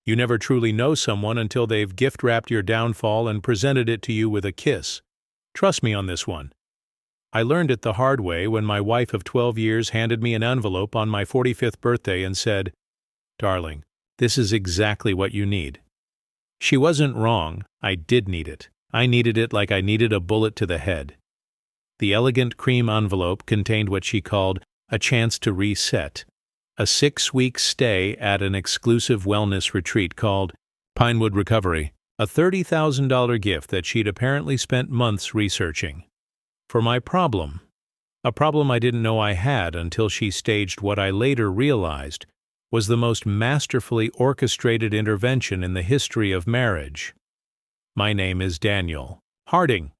You never truly know someone until they've gift-wrapped your downfall and presented it to you with a kiss. Trust me on this one. I learned it the hard way when my wife of 12 years handed me an envelope on my 45th birthday and said, "Darling, this is exactly what you need." She wasn't wrong. I did need it. I needed it like I needed a bullet to the head. The elegant cream envelope contained what she called a chance to reset, a 6-week stay at an exclusive wellness retreat called Pinewood Recovery, a $30,000 gift that she'd apparently spent months researching. For my problem, a problem I didn't know I had until she staged what I later realized was the most masterfully orchestrated intervention in the history of marriage. My name is Daniel Harding.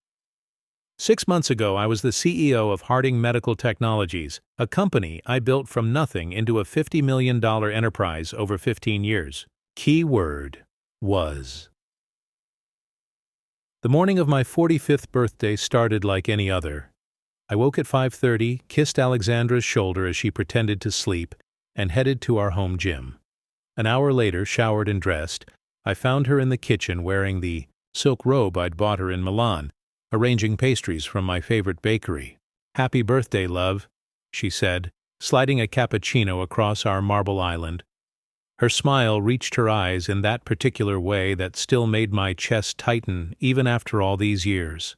6 months ago, I was the CEO of Harding Medical Technologies, a company I built from nothing into a $50 million enterprise over 15 years. Key word was. The morning of my 45th birthday started like any other. I woke at 5:30, kissed Alexandra's shoulder as she pretended to sleep, and headed to our home gym. An hour later, showered and dressed, I found her in the kitchen wearing the silk robe I'd bought her in Milan, arranging pastries from my favorite bakery. "Happy birthday, love," she said, sliding a cappuccino across our marble island. Her smile reached her eyes in that particular way that still made my chest tighten even after all these years.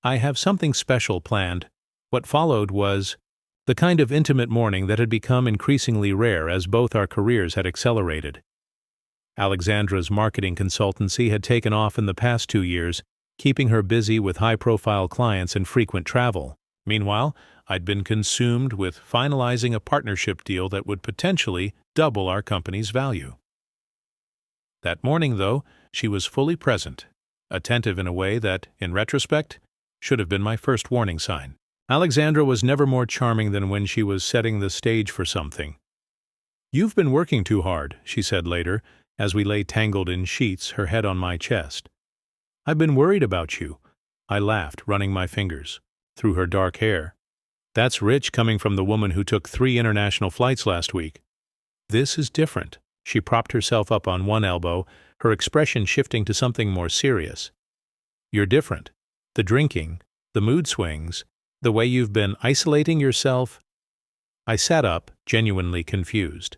I have something special planned. What followed was the kind of intimate morning that had become increasingly rare as both our careers had accelerated. Alexandra's marketing consultancy had taken off in the past 2 years, keeping her busy with high-profile clients and frequent travel. Meanwhile, I'd been consumed with finalizing a partnership deal that would potentially double our company's value. That morning, though, she was fully present, attentive in a way that, in retrospect, should have been my first warning sign. Alexandra was never more charming than when she was setting the stage for something. "You've been working too hard," she said later, as we lay tangled in sheets, her head on my chest. "I've been worried about you." I laughed, running my fingers through her dark hair. "That's rich coming from the woman who took 3 international flights last week." "This is different." She propped herself up on one elbow, her expression shifting to something more serious. "You're different. The drinking, the mood swings, the way you've been isolating yourself." I sat up, genuinely confused.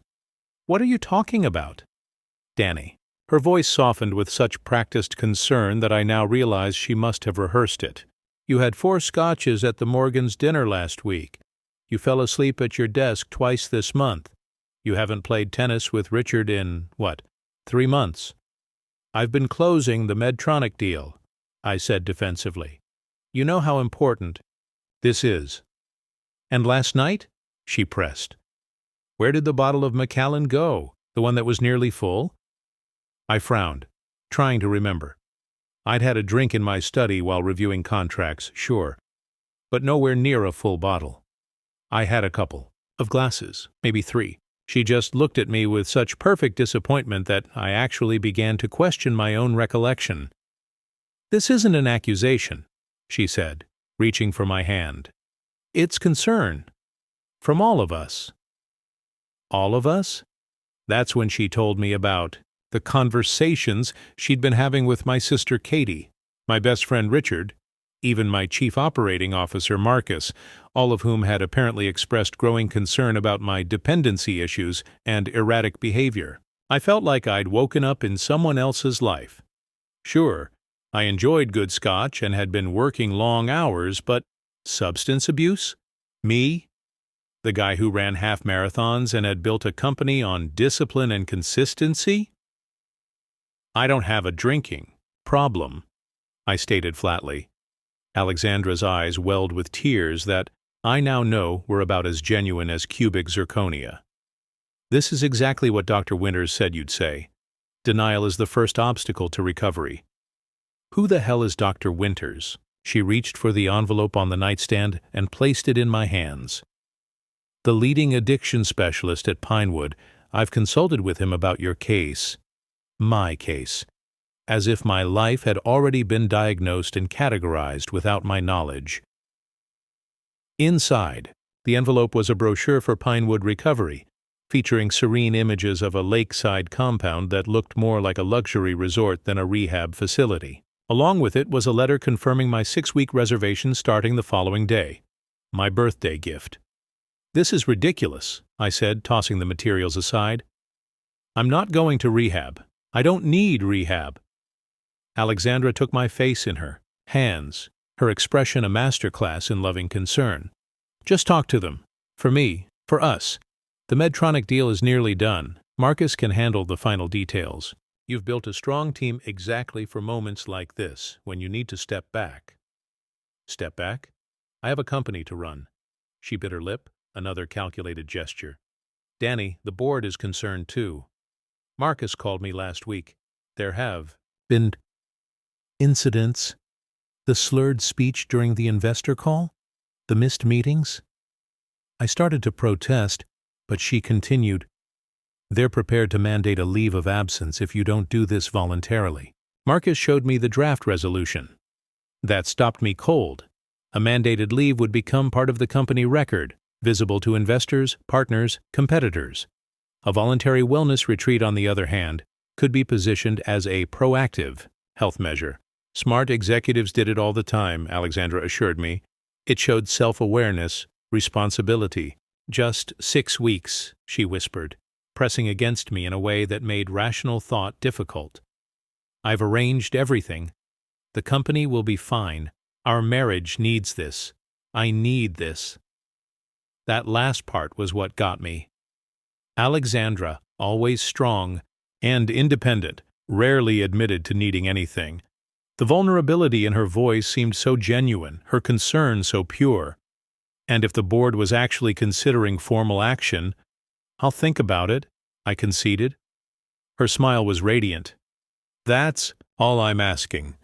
"What are you talking about?" "Danny." Her voice softened with such practiced concern that I now realized she must have rehearsed it. "You had 4 scotches at the Morgans' dinner last week. You fell asleep at your desk twice this month. You haven't played tennis with Richard in, 3 months. I've been closing the Medtronic deal," I said defensively. "You know how important this is." "And last night?" she pressed. "Where did the bottle of Macallan go? The one that was nearly full?" I frowned, trying to remember. I'd had a drink in my study while reviewing contracts, sure, but nowhere near a full bottle. I had a couple of glasses, maybe 3. She just looked at me with such perfect disappointment that I actually began to question my own recollection. "This isn't an accusation," she said, reaching for my hand. "It's concern. From all of us." All of us? That's when she told me about the conversations she'd been having with my sister Katie, my best friend Richard, even my chief operating officer Marcus, all of whom had apparently expressed growing concern about my dependency issues and erratic behavior. I felt like I'd woken up in someone else's life. Sure, I enjoyed good scotch and had been working long hours, but substance abuse? Me? The guy who ran half marathons and had built a company on discipline and consistency? "I don't have a drinking problem," I stated flatly. Alexandra's eyes welled with tears that I now know were about as genuine as cubic zirconia. "This is exactly what Dr. Winters said you'd say. Denial is the first obstacle to recovery." "Who the hell is Dr. Winters?" She reached for the envelope on the nightstand and placed it in my hands. "The leading addiction specialist at Pinewood. I've consulted with him about your case. My case. As if my life had already been diagnosed and categorized without my knowledge." Inside, the envelope was a brochure for Pinewood Recovery, featuring serene images of a lakeside compound that looked more like a luxury resort than a rehab facility. Along with it was a letter confirming my 6-week reservation starting the following day. My birthday gift. "This is ridiculous," I said, tossing the materials aside. "I'm not going to rehab. I don't need rehab." Alexandra took my face in her hands, her expression a masterclass in loving concern. "Just talk to them. For me, for us. The Medtronic deal is nearly done. Marcus can handle the final details. You've built a strong team exactly for moments like this, when you need to step back." "Step back? I have a company to run." She bit her lip, another calculated gesture. "Danny, the board is concerned too. Marcus called me last week. There have been incidents. The slurred speech during the investor call? The missed meetings?" I started to protest, but she continued, "They're prepared to mandate a leave of absence if you don't do this voluntarily." Marcus showed me the draft resolution. That stopped me cold. A mandated leave would become part of the company record, visible to investors, partners, competitors. A voluntary wellness retreat, on the other hand, could be positioned as a proactive health measure. Smart executives did it all the time, Alexandra assured me. It showed self-awareness, responsibility. "Just 6 weeks," she whispered, pressing against me in a way that made rational thought difficult. "I've arranged everything. The company will be fine. Our marriage needs this. I need this." That last part was what got me. Alexandra, always strong and independent, rarely admitted to needing anything. The vulnerability in her voice seemed so genuine, her concern so pure. And if the board was actually considering formal action, "I'll think about it," I conceded. Her smile was radiant. "That's all I'm asking."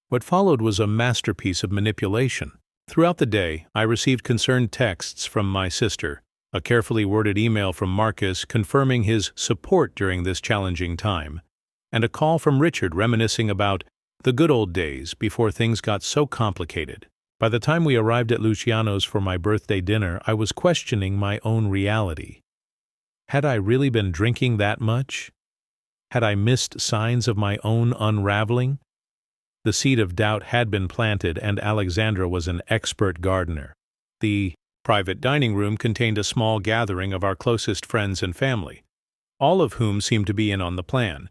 What followed was a masterpiece of manipulation. Throughout the day, I received concerned texts from my sister, a carefully worded email from Marcus confirming his support during this challenging time, and a call from Richard reminiscing about the good old days before things got so complicated. By the time we arrived at Luciano's for my birthday dinner, I was questioning my own reality. Had I really been drinking that much? Had I missed signs of my own unraveling? The seed of doubt had been planted, and Alexandra was an expert gardener. The private dining room contained a small gathering of our closest friends and family, all of whom seemed to be in on the plan.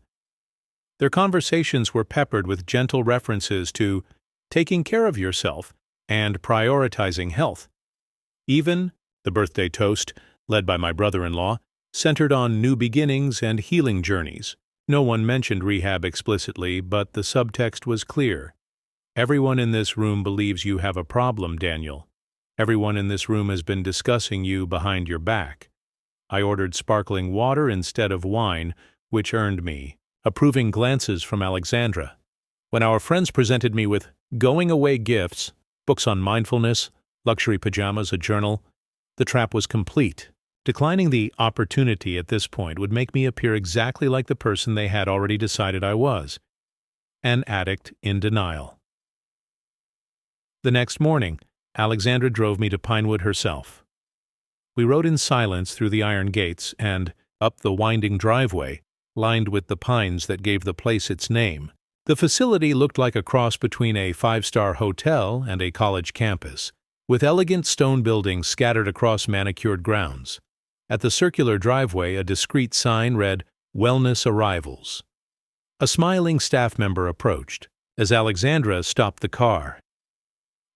Their conversations were peppered with gentle references to taking care of yourself and prioritizing health. Even the birthday toast, led by my brother-in-law, centered on new beginnings and healing journeys. No one mentioned rehab explicitly, but the subtext was clear. "Everyone in this room believes you have a problem, Daniel. Everyone in this room has been discussing you behind your back." I ordered sparkling water instead of wine, which earned me approving glances from Alexandra. When our friends presented me with going-away gifts, books on mindfulness, luxury pajamas, a journal, the trap was complete. Declining the opportunity at this point would make me appear exactly like the person they had already decided I was, an addict in denial. The next morning, Alexandra drove me to Pinewood herself. We rode in silence through the iron gates and up the winding driveway, lined with the pines that gave the place its name. The facility looked like a cross between a 5-star hotel and a college campus, with elegant stone buildings scattered across manicured grounds. At the circular driveway, a discreet sign read, "Wellness Arrivals." A smiling staff member approached, as Alexandra stopped the car.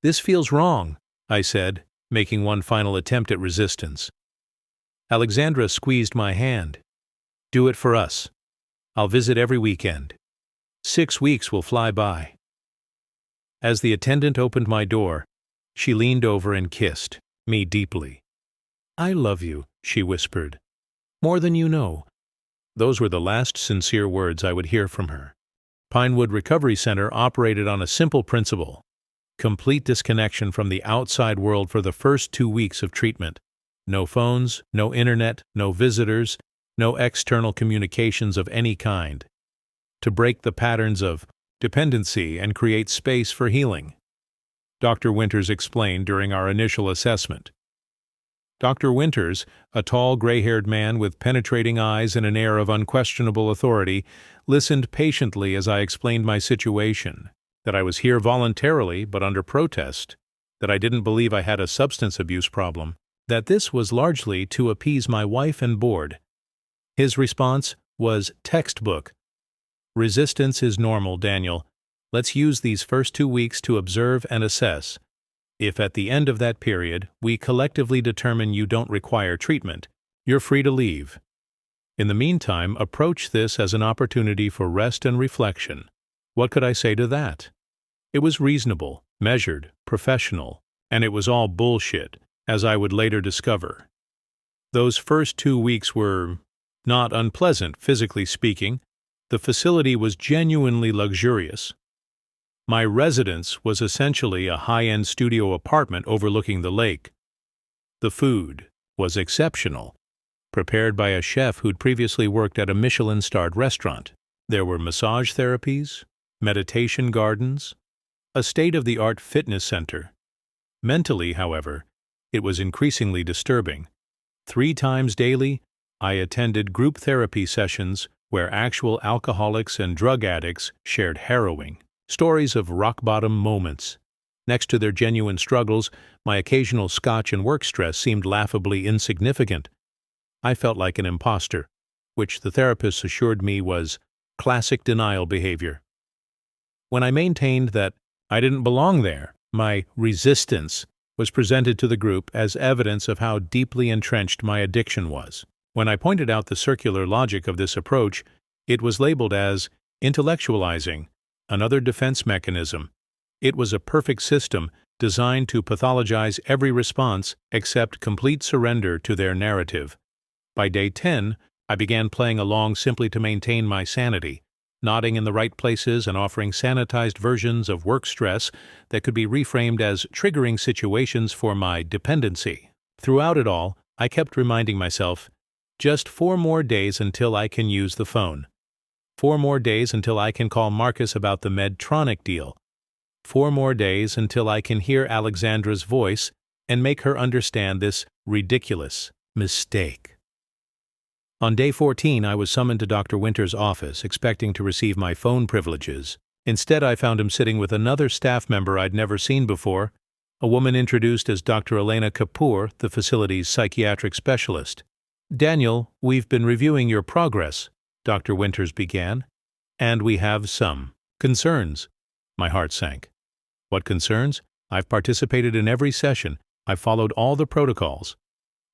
"This feels wrong," I said, making one final attempt at resistance. Alexandra squeezed my hand. "Do it for us. I'll visit every weekend. 6 weeks will fly by." As the attendant opened my door, she leaned over and kissed me deeply. "I love you," she whispered. "More than you know." Those were the last sincere words I would hear from her. Pinewood Recovery Center operated on a simple principle: complete disconnection from the outside world for the first 2 weeks of treatment. No phones, no internet, no visitors, no external communications of any kind. To break the patterns of dependency and create space for healing. Dr. Winters explained during our initial assessment. Dr. Winters, a tall, gray-haired man with penetrating eyes and an air of unquestionable authority, listened patiently as I explained my situation, that I was here voluntarily but under protest, that I didn't believe I had a substance abuse problem, that this was largely to appease my wife and board. His response was textbook. "Resistance is normal, Daniel. Let's use these first 2 weeks to observe and assess. If at the end of that period we collectively determine you don't require treatment, you're free to leave. In the meantime, approach this as an opportunity for rest and reflection." What could I say to that? It was reasonable, measured, professional, and it was all bullshit, as I would later discover. Those first 2 weeks were not unpleasant, physically speaking. The facility was genuinely luxurious. My residence was essentially a high-end studio apartment overlooking the lake. The food was exceptional, prepared by a chef who'd previously worked at a Michelin-starred restaurant. There were massage therapies, meditation gardens, a state-of-the-art fitness center. Mentally, however, it was increasingly disturbing. 3 times daily, I attended group therapy sessions where actual alcoholics and drug addicts shared harrowing stories of rock-bottom moments. Next to their genuine struggles, my occasional scotch and work stress seemed laughably insignificant. I felt like an imposter, which the therapists assured me was classic denial behavior. When I maintained that I didn't belong there, my resistance was presented to the group as evidence of how deeply entrenched my addiction was. When I pointed out the circular logic of this approach, it was labeled as intellectualizing, another defense mechanism. It was a perfect system designed to pathologize every response except complete surrender to their narrative. By day 10, I began playing along simply to maintain my sanity, nodding in the right places and offering sanitized versions of work stress that could be reframed as triggering situations for my dependency. Throughout it all, I kept reminding myself, just 4 more days until I can use the phone. 4 more days until I can call Marcus about the Medtronic deal. 4 more days until I can hear Alexandra's voice and make her understand this ridiculous mistake. On day 14, I was summoned to Dr. Winters' office, expecting to receive my phone privileges. Instead, I found him sitting with another staff member I'd never seen before, a woman introduced as Dr. Elena Kapoor, the facility's psychiatric specialist. "Daniel, we've been reviewing your progress," Dr. Winters began, "and we have some concerns." My heart sank. "What concerns? I've participated in every session. I've followed all the protocols."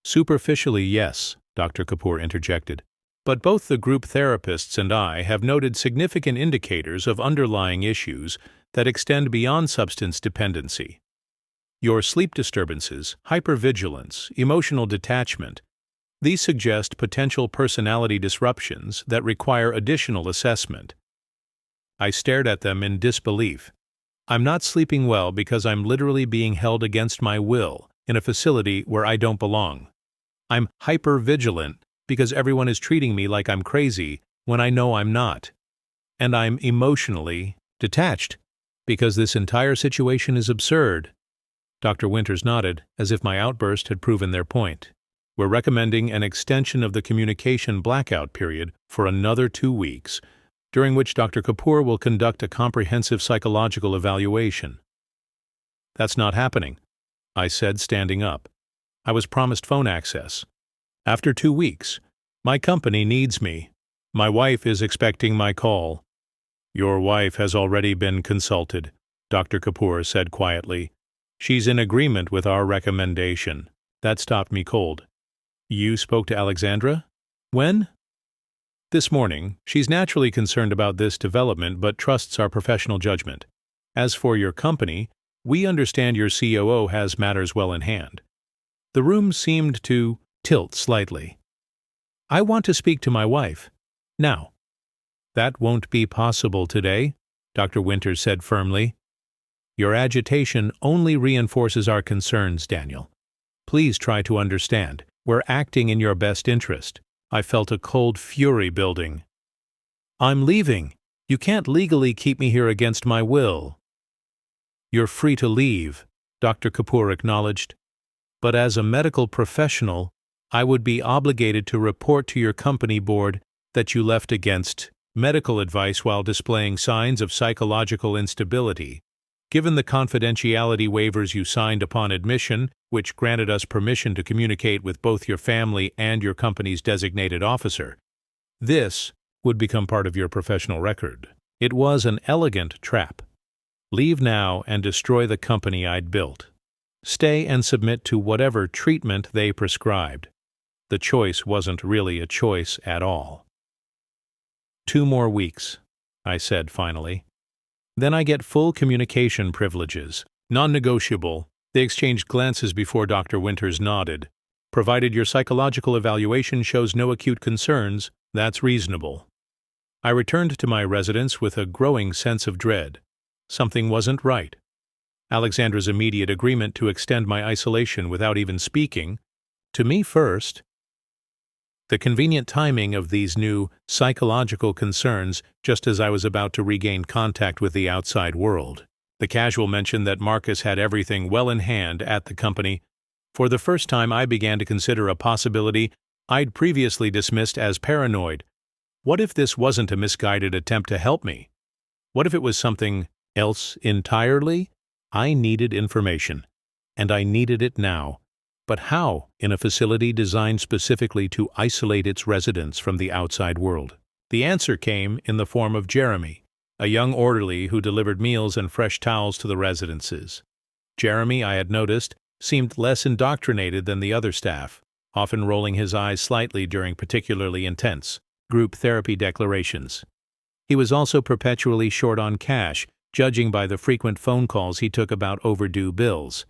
"Superficially, yes," Dr. Kapoor interjected. "But both the group therapists and I have noted significant indicators of underlying issues that extend beyond substance dependency. Your sleep disturbances, hypervigilance, emotional detachment, these suggest potential personality disruptions that require additional assessment." I stared at them in disbelief. I'm not sleeping well because I'm literally being held against my will in a facility where I don't belong. I'm hypervigilant because everyone is treating me like I'm crazy when I know I'm not. And I'm emotionally detached because this entire situation is absurd. Dr. Winters nodded, as if my outburst had proven their point. "We're recommending an extension of the communication blackout period for another 2 weeks, during which Dr. Kapoor will conduct a comprehensive psychological evaluation." "That's not happening," I said, standing up. "I was promised phone access. After 2 weeks, my company needs me. My wife is expecting my call." "Your wife has already been consulted," Dr. Kapoor said quietly. "She's in agreement with our recommendation." That stopped me cold. "You spoke to Alexandra? When?" "This morning. She's naturally concerned about this development but trusts our professional judgment. As for your company, we understand your COO has matters well in hand." The room seemed to tilt slightly. "I want to speak to my wife. Now." "That won't be possible today," Dr. Winters said firmly. "Your agitation only reinforces our concerns, Daniel. Please try to understand. We're acting in your best interest." I felt a cold fury building. "I'm leaving. You can't legally keep me here against my will." "You're free to leave," Dr. Kapoor acknowledged. but as a medical professional, I would be obligated to report to your company board that you left against medical advice while displaying signs of psychological instability. Given the confidentiality waivers you signed upon admission, which granted us permission to communicate with both your family and your company's designated officer, this would become part of your professional record. It was an elegant trap. Leave now and destroy the company I'd built. Stay and submit to whatever treatment they prescribed. The choice wasn't really a choice at all. 2 more weeks, I said finally. Then I get full communication privileges, non-negotiable. They exchanged glances before Dr. Winters nodded. Provided your psychological evaluation shows no acute concerns, that's reasonable. I returned to my residence with a growing sense of dread. Something wasn't right. Alexandra's immediate agreement to extend my isolation without even speaking, to me first. The convenient timing of these new psychological concerns just as I was about to regain contact with the outside world. The casual mention that Marcus had everything well in hand at the company. For the first time I began to consider a possibility I'd previously dismissed as paranoid. What if this wasn't a misguided attempt to help me? What if it was something else entirely? I needed information, and I needed it now. But how in a facility designed specifically to isolate its residents from the outside world? The answer came in the form of Jeremy, a young orderly who delivered meals and fresh towels to the residences. Jeremy, I had noticed, seemed less indoctrinated than the other staff, often rolling his eyes slightly during particularly intense group therapy declarations. He was also perpetually short on cash, judging by the frequent phone calls he took about overdue bills.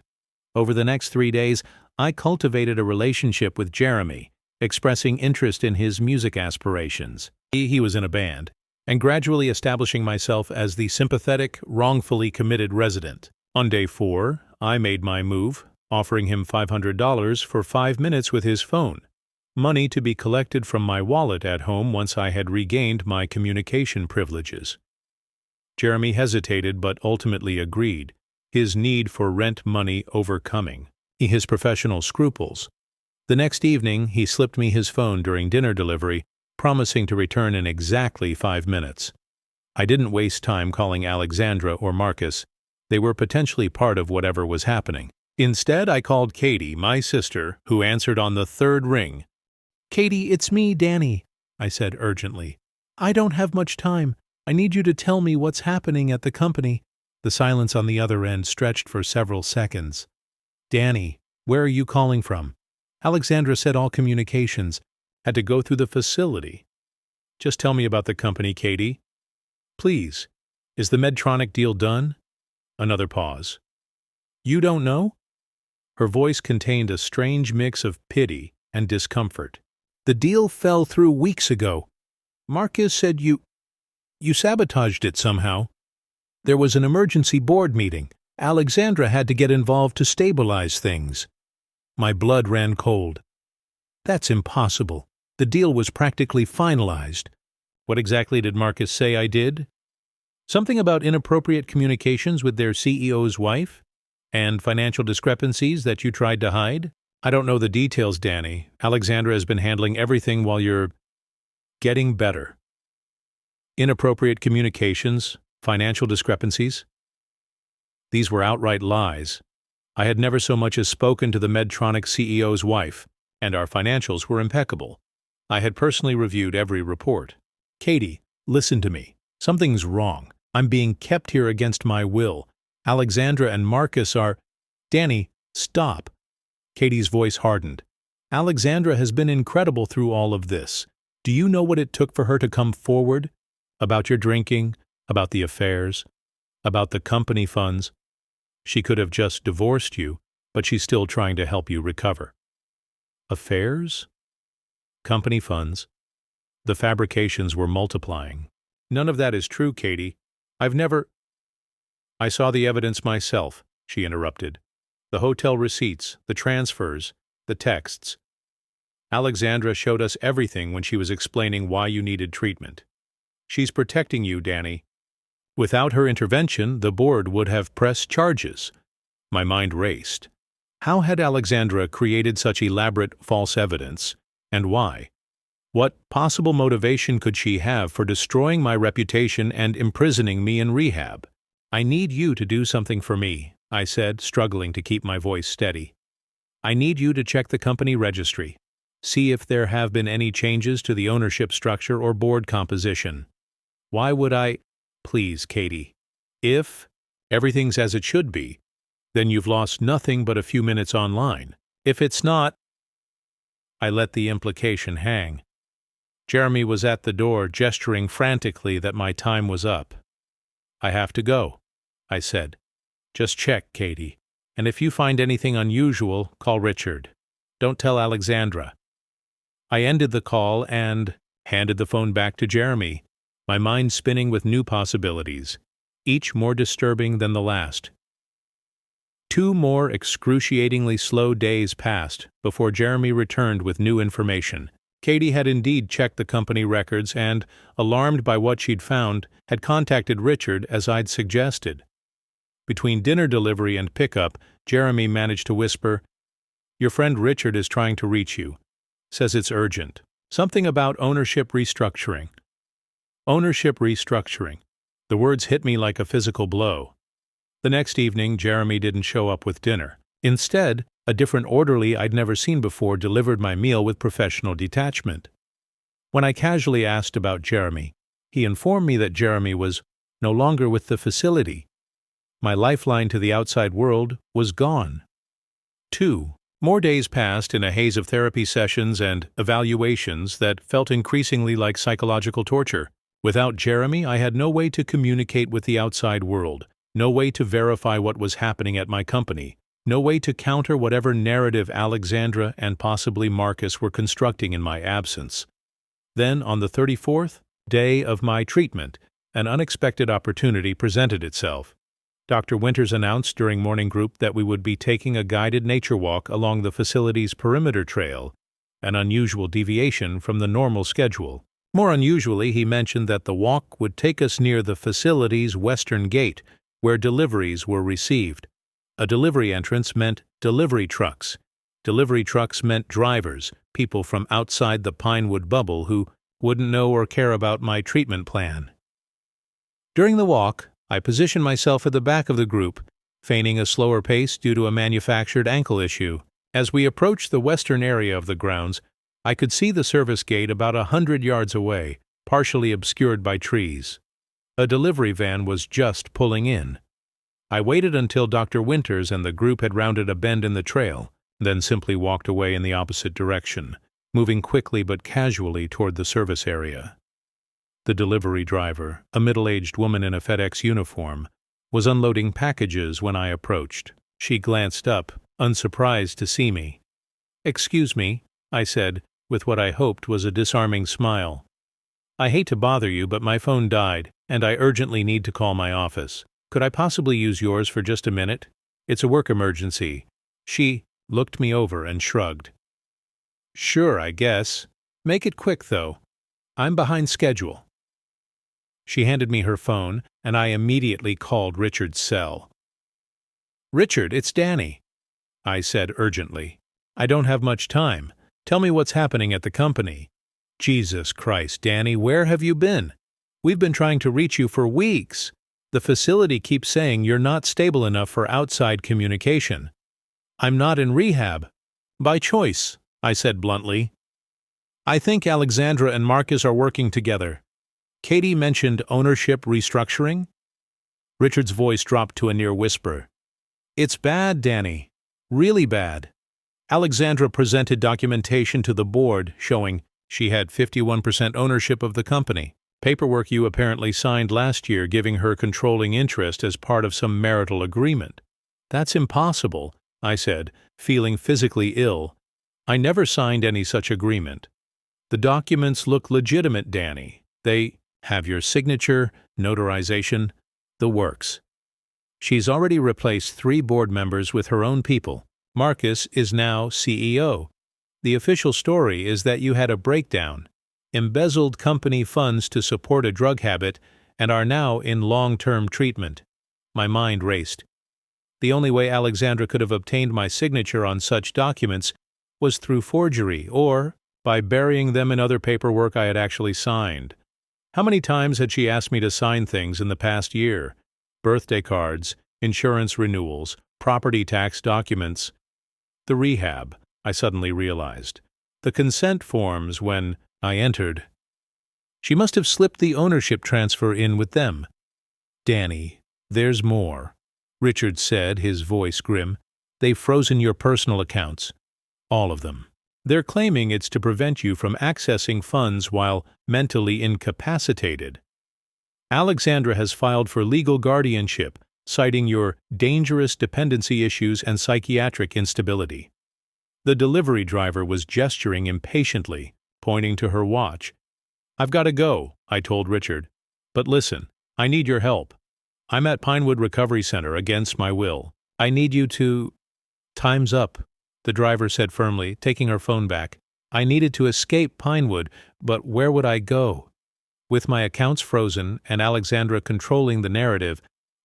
Over the next 3 days, I cultivated a relationship with Jeremy, expressing interest in his music aspirations. He was in a band, and gradually establishing myself as the sympathetic, wrongfully committed resident. On day 4, I made my move, offering him $500 for 5 minutes with his phone, money to be collected from my wallet at home once I had regained my communication privileges. Jeremy hesitated but ultimately agreed, his need for rent money overcoming his professional scruples. The next evening, he slipped me his phone during dinner delivery, promising to return in exactly 5 minutes. I didn't waste time calling Alexandra or Marcus. They were potentially part of whatever was happening. Instead, I called Katie, my sister, who answered on the 3rd ring. "Katie, it's me, Danny," I said urgently. "I don't have much time. I need you to tell me what's happening at the company." The silence on the other end stretched for several seconds. "Danny, where are you calling from?" Alexandra said all communications had to go through the facility. "Just tell me about the company, Katie. Please, is the Medtronic deal done?" Another pause. "You don't know?" Her voice contained a strange mix of pity and discomfort. "The deal fell through weeks ago. Marcus said you sabotaged it somehow. There was an emergency board meeting. Alexandra had to get involved to stabilize things." My blood ran cold. "That's impossible. The deal was practically finalized." "What exactly did Marcus say I did?" "Something about inappropriate communications with their CEO's wife? And financial discrepancies that you tried to hide?" "I don't know the details, Danny. Alexandra has been handling everything while you're getting better." Inappropriate communications, financial discrepancies. These were outright lies. I had never so much as spoken to the Medtronic CEO's wife, and our financials were impeccable. I had personally reviewed every report. "Katie, listen to me. Something's wrong. I'm being kept here against my will. Alexandra and Marcus are—" "Danny, stop." Katie's voice hardened. "Alexandra has been incredible through all of this. Do you know what it took for her to come forward? About your drinking, about the affairs, about the company funds. She could have just divorced you, but she's still trying to help you recover." Affairs? Company funds? The fabrications were multiplying. "None of that is true, Katie. I've never—" "I saw the evidence myself," she interrupted. "The hotel receipts, the transfers, the texts. Alexandra showed us everything when she was explaining why you needed treatment. She's protecting you, Danny. Without her intervention, the board would have pressed charges." My mind raced. How had Alexandra created such elaborate false evidence, and why? What possible motivation could she have for destroying my reputation and imprisoning me in rehab? "I need you to do something for me," I said, struggling to keep my voice steady. "I need you to check the company registry. See if there have been any changes to the ownership structure or board composition." "Why would I—" "Please, Katie. If everything's as it should be, then you've lost nothing but a few minutes online. If it's not—" I let the implication hang. Jeremy was at the door, gesturing frantically that my time was up. "I have to go," I said. "Just check, Katie. And if you find anything unusual, call Richard. Don't tell Alexandra." I ended the call and handed the phone back to Jeremy, my mind spinning with new possibilities, each more disturbing than the last. 2 more excruciatingly slow days passed before Jeremy returned with new information. Katie had indeed checked the company records and, alarmed by what she'd found, had contacted Richard as I'd suggested. Between dinner delivery and pickup, Jeremy managed to whisper, "Your friend Richard is trying to reach you. Says it's urgent. Something about ownership restructuring." Ownership restructuring. The words hit me like a physical blow. The next evening, Jeremy didn't show up with dinner. Instead, a different orderly I'd never seen before delivered my meal with professional detachment. When I casually asked about Jeremy, he informed me that Jeremy was no longer with the facility. My lifeline to the outside world was gone. 2 more days passed in a haze of therapy sessions and evaluations that felt increasingly like psychological torture. Without Jeremy, I had no way to communicate with the outside world, no way to verify what was happening at my company, no way to counter whatever narrative Alexandra and possibly Marcus were constructing in my absence. Then, on the 34th day of my treatment, an unexpected opportunity presented itself. Dr. Winters announced during morning group that we would be taking a guided nature walk along the facility's perimeter trail, an unusual deviation from the normal schedule. More unusually, he mentioned that the walk would take us near the facility's western gate, where deliveries were received. A delivery entrance meant delivery trucks. Delivery trucks meant drivers, people from outside the Pinewood bubble who wouldn't know or care about my treatment plan. During the walk, I positioned myself at the back of the group, feigning a slower pace due to a manufactured ankle issue. As we approached the western area of the grounds, I could see the service gate about 100 yards away, partially obscured by trees. A delivery van was just pulling in. I waited until Dr. Winters and the group had rounded a bend in the trail, then simply walked away in the opposite direction, moving quickly but casually toward the service area. The delivery driver, a middle-aged woman in a FedEx uniform, was unloading packages when I approached. She glanced up, unsurprised to see me. "Excuse me," I said, with what I hoped was a disarming smile. "I hate to bother you, but my phone died, and I urgently need to call my office. Could I possibly use yours for just a minute? It's a work emergency." She looked me over and shrugged. "Sure, I guess. Make it quick, though. I'm behind schedule." She handed me her phone, and I immediately called Richard's cell. "Richard, it's Danny," I said urgently. "I don't have much time. Tell me what's happening at the company." "Jesus Christ, Danny, where have you been? We've been trying to reach you for weeks. The facility keeps saying you're not stable enough for outside communication." "I'm not in rehab. By choice," I said bluntly. "I think Alexandra and Marcus are working together. Katie mentioned ownership restructuring." Richard's voice dropped to a near whisper. "It's bad, Danny. Really bad. Alexandra presented documentation to the board showing she had 51% ownership of the company. Paperwork you apparently signed last year giving her controlling interest as part of some marital agreement." "That's impossible," I said, feeling physically ill. "I never signed any such agreement." "The documents look legitimate, Danny. They have your signature, notarization, the works. She's already replaced 3 board members with her own people. Marcus is now CEO. The official story is that you had a breakdown, embezzled company funds to support a drug habit, and are now in long-term treatment." My mind raced. The only way Alexandra could have obtained my signature on such documents was through forgery or by burying them in other paperwork I had actually signed. How many times had she asked me to sign things in the past year? Birthday cards, insurance renewals, property tax documents. The rehab, I suddenly realized. The consent forms when I entered. She must have slipped the ownership transfer in with them. "Danny, there's more," Richard said, his voice grim. "They've frozen your personal accounts. All of them. They're claiming it's to prevent you from accessing funds while mentally incapacitated. Alexandra has filed for legal guardianship, citing your dangerous dependency issues and psychiatric instability." The delivery driver was gesturing impatiently, pointing to her watch. "I've got to go," I told Richard. "But listen, I need your help. I'm at Pinewood Recovery Center against my will. I need you to—" "Time's up," the driver said firmly, taking her phone back. I needed to escape Pinewood, but where would I go? With my accounts frozen and Alexandra controlling the narrative,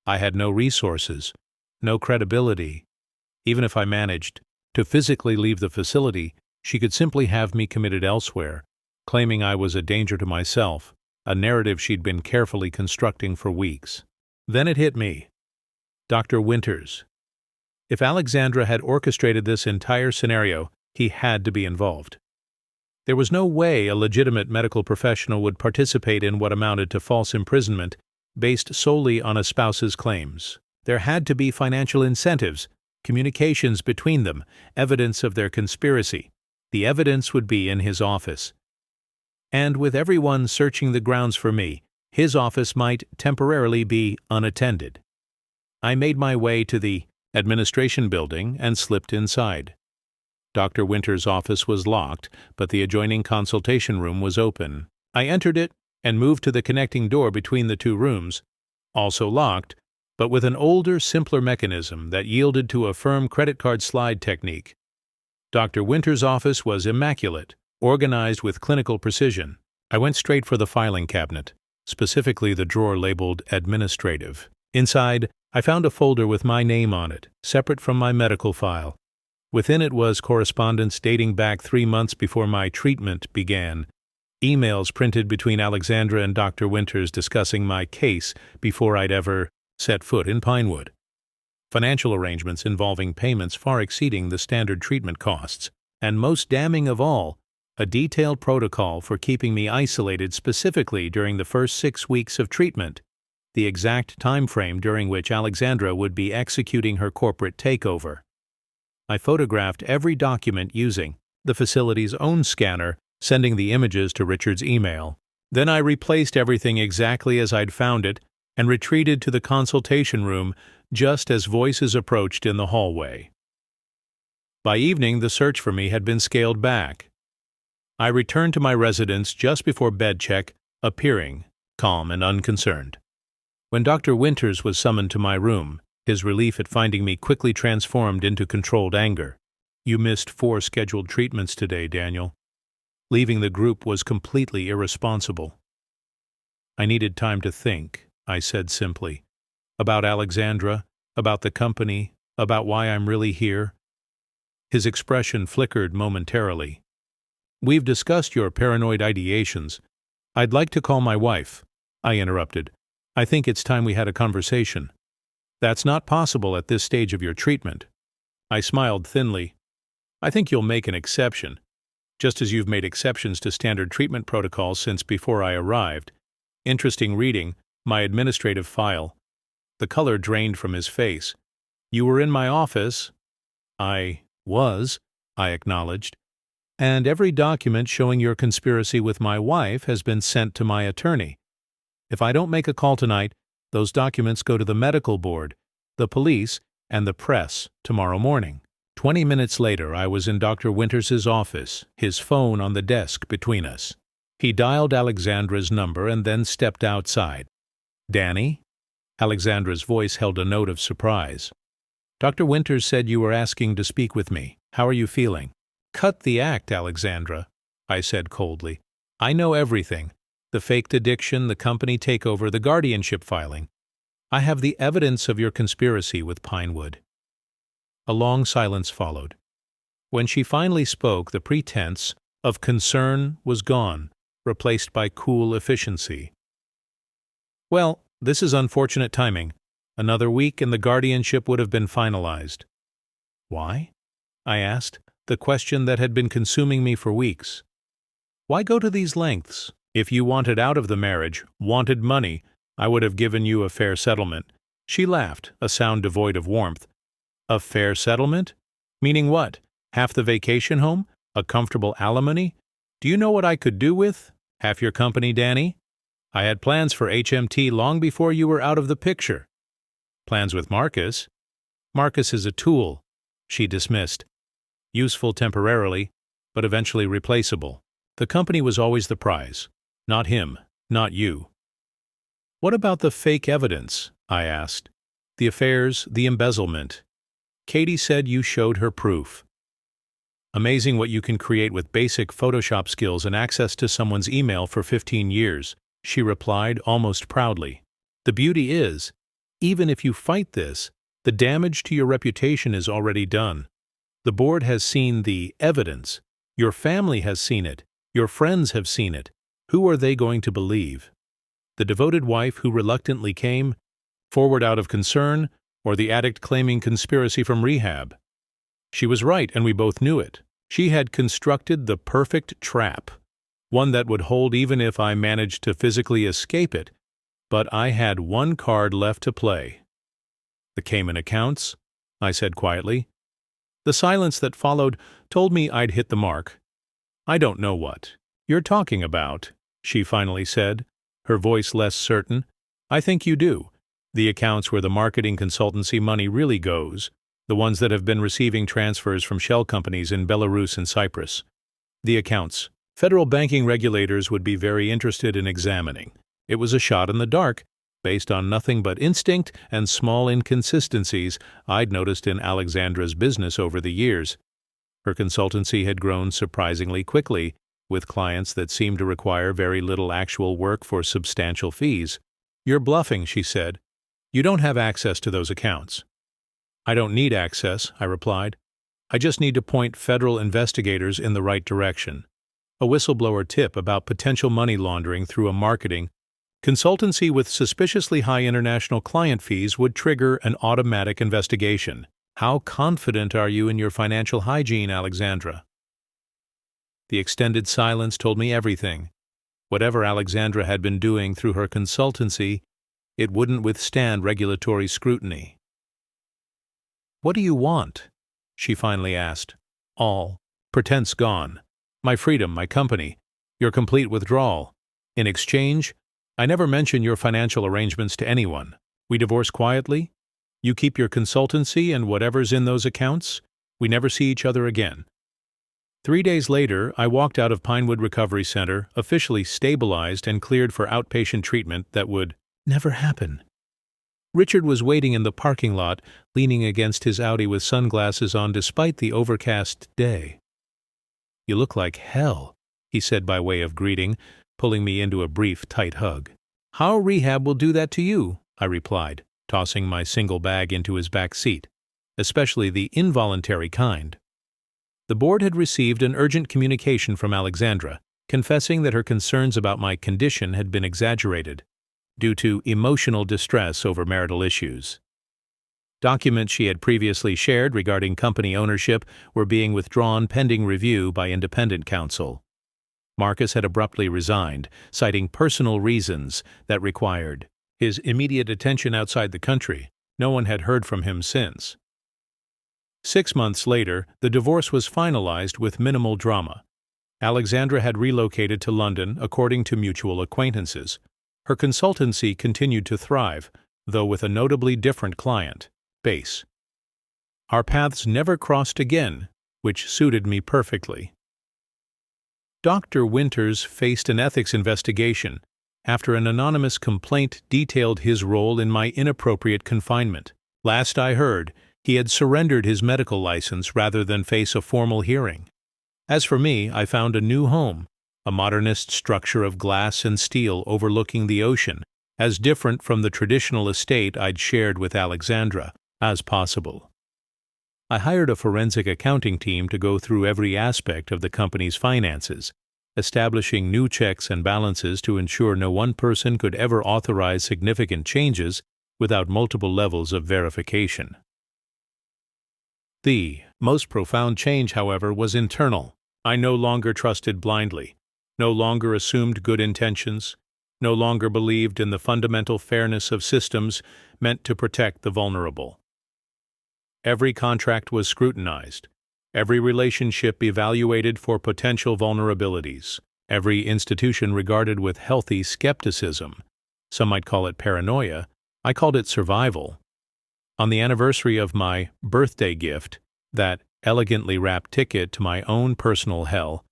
I had no resources, no credibility. Even if I managed to physically leave the facility, she could simply have me committed elsewhere, claiming I was a danger to myself, a narrative she'd been carefully constructing for weeks. Then it hit me. Dr. Winters. If Alexandra had orchestrated this entire scenario, he had to be involved. There was no way a legitimate medical professional would participate in what amounted to false imprisonment based solely on a spouse's claims. There had to be financial incentives, communications between them, evidence of their conspiracy. The evidence would be in his office. And with everyone searching the grounds for me, his office might temporarily be unattended. I made my way to the administration building and slipped inside. Dr. Winters' office was locked, but the adjoining consultation room was open. I entered it and moved to the connecting door between the two rooms, also locked, but with an older, simpler mechanism that yielded to a firm credit card slide technique. Dr. Winters' office was immaculate, organized with clinical precision. I went straight for the filing cabinet, specifically the drawer labeled Administrative. Inside, I found a folder with my name on it, separate from my medical file. Within it was correspondence dating back 3 months before my treatment began, emails printed between Alexandra and Dr. Winters discussing my case before I'd ever set foot in Pinewood, financial arrangements involving payments far exceeding the standard treatment costs, and most damning of all, a detailed protocol for keeping me isolated specifically during the first 6 weeks of treatment, the exact time frame during which Alexandra would be executing her corporate takeover. I photographed every document using the facility's own scanner, sending the images to Richard's email. Then I replaced everything exactly as I'd found it and retreated to the consultation room just as voices approached in the hallway. By evening, the search for me had been scaled back. I returned to my residence just before bed check, appearing calm and unconcerned. When Dr. Winters was summoned to my room, his relief at finding me quickly transformed into controlled anger. "You missed 4 scheduled treatments today, Daniel. Leaving the group was completely irresponsible." "I needed time to think," I said simply. "About Alexandra, about the company, about why I'm really here." His expression flickered momentarily. "We've discussed your paranoid ideations. I'd like to call my wife," I interrupted. "I think it's time we had a conversation." "That's not possible at this stage of your treatment." I smiled thinly. "I think you'll make an exception, just as you've made exceptions to standard treatment protocols since before I arrived." Interesting reading, my administrative file. The color drained from his face. "You were in my office." "I was," I acknowledged. "And every document showing your conspiracy with my wife has been sent to my attorney. If I don't make a call tonight, those documents go to the medical board, the police, and the press tomorrow morning." 20 minutes later, I was in Dr. Winters' office, his phone on the desk between us. He dialed Alexandra's number and then stepped outside. "Danny?" Alexandra's voice held a note of surprise. "Dr. Winters said you were asking to speak with me. How are you feeling?" "Cut the act, Alexandra," I said coldly. "I know everything. The faked addiction, the company takeover, the guardianship filing. I have the evidence of your conspiracy with Pinewood. A long silence followed. When she finally spoke, the pretense of concern was gone, replaced by cool efficiency. "Well, this is unfortunate timing. Another week and the guardianship would have been finalized." "Why?" I asked, the question that had been consuming me for weeks. "Why go to these lengths? If you wanted out of the marriage, wanted money, I would have given you a fair settlement." She laughed, a sound devoid of warmth. "A fair settlement? Meaning what? Half the vacation home? A comfortable alimony? Do you know what I could do with half your company, Danny? I had plans for HMT long before you were out of the picture." "Plans with Marcus?" "Marcus is a tool," she dismissed. "Useful temporarily, but eventually replaceable. The company was always the prize. Not him, not you." "What about the fake evidence?" I asked. "The affairs, the embezzlement. Katie said you showed her proof." "Amazing what you can create with basic Photoshop skills and access to someone's email for 15 years, she replied almost proudly. "The beauty is, even if you fight this, the damage to your reputation is already done. The board has seen the evidence. Your family has seen it. Your friends have seen it. Who are they going to believe? The devoted wife who reluctantly came forward out of concern, or the addict claiming conspiracy from rehab? She was right, and we both knew it. She had constructed the perfect trap, one that would hold even if I managed to physically escape it, but I had one card left to play." "The Cayman accounts?" I said quietly. The silence that followed told me I'd hit the mark. "I don't know what you're talking about," she finally said, her voice less certain. "I think you do. The accounts where the marketing consultancy money really goes, the ones that have been receiving transfers from shell companies in Belarus and Cyprus. The accounts federal banking regulators would be very interested in examining. It was a shot in the dark, based on nothing but instinct and small inconsistencies I'd noticed in Alexandra's business over the years. Her consultancy had grown surprisingly quickly, with clients that seemed to require very little actual work for substantial fees. "You're bluffing," she said. "You don't have access to those accounts." "I don't need access," I replied. "I just need to point federal investigators in the right direction. A whistleblower tip about potential money laundering through a marketing consultancy with suspiciously high international client fees would trigger an automatic investigation. How confident are you in your financial hygiene, Alexandra?" The extended silence told me everything. Whatever Alexandra had been doing through her consultancy, it wouldn't withstand regulatory scrutiny. "What do you want?" she finally asked. "All. Pretense gone. My freedom, my company, your complete withdrawal. In exchange, I never mention your financial arrangements to anyone. We divorce quietly. You keep your consultancy and whatever's in those accounts. We never see each other again." 3 days later, I walked out of Pinewood Recovery Center, officially stabilized and cleared for outpatient treatment that would never happen. Richard was waiting in the parking lot, leaning against his Audi with sunglasses on despite the overcast day. "You look like hell," he said by way of greeting, pulling me into a brief, tight hug. "How rehab will do that to you," I replied, tossing my single bag into his back seat, especially the involuntary kind. The board had received an urgent communication from Alexandra, confessing that her concerns about my condition had been exaggerated, due to emotional distress over marital issues. Documents she had previously shared regarding company ownership were being withdrawn pending review by independent counsel. Marcus had abruptly resigned, citing personal reasons that required his immediate attention outside the country. No one had heard from him since. 6 months later, the divorce was finalized with minimal drama. Alexandra had relocated to London according to mutual acquaintances. Her consultancy continued to thrive, though with a notably different client base. Our paths never crossed again, which suited me perfectly. Dr. Winters faced an ethics investigation after an anonymous complaint detailed his role in my inappropriate confinement. Last I heard, he had surrendered his medical license rather than face a formal hearing. As for me, I found a new home, a modernist structure of glass and steel overlooking the ocean, as different from the traditional estate I'd shared with Alexandra as possible. I hired a forensic accounting team to go through every aspect of the company's finances, establishing new checks and balances to ensure no one person could ever authorize significant changes without multiple levels of verification. The most profound change, however, was internal. I no longer trusted blindly, no longer assumed good intentions, no longer believed in the fundamental fairness of systems meant to protect the vulnerable. Every contract was scrutinized, every relationship evaluated for potential vulnerabilities, every institution regarded with healthy skepticism. Some might call it paranoia. I called it survival. On the anniversary of my birthday gift, that elegantly wrapped ticket to my own personal hell,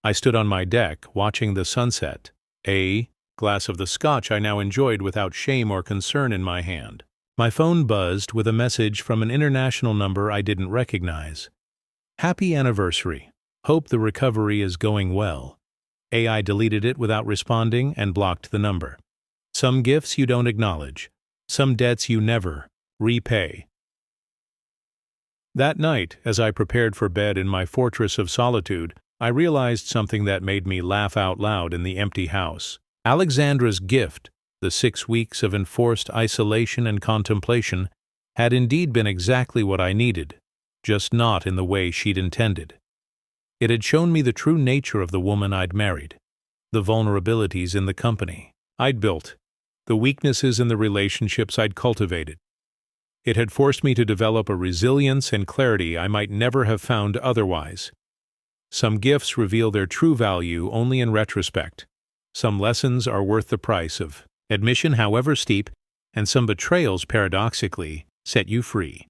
I stood on my deck watching the sunset, a glass of the scotch I now enjoyed without shame or concern in my hand. My phone buzzed with a message from an international number I didn't recognize. Happy anniversary. Hope the recovery is going well. AI deleted it without responding and blocked the number. Some gifts you don't acknowledge. Some debts you never repay. That night, as I prepared for bed in my fortress of solitude, I realized something that made me laugh out loud in the empty house. Alexandra's gift, the 6 weeks of enforced isolation and contemplation, had indeed been exactly what I needed, just not in the way she'd intended. It had shown me the true nature of the woman I'd married, the vulnerabilities in the company I'd built, the weaknesses in the relationships I'd cultivated. It had forced me to develop a resilience and clarity I might never have found otherwise. Some gifts reveal their true value only in retrospect. Some lessons are worth the price of admission, however steep, and some betrayals, paradoxically, set you free.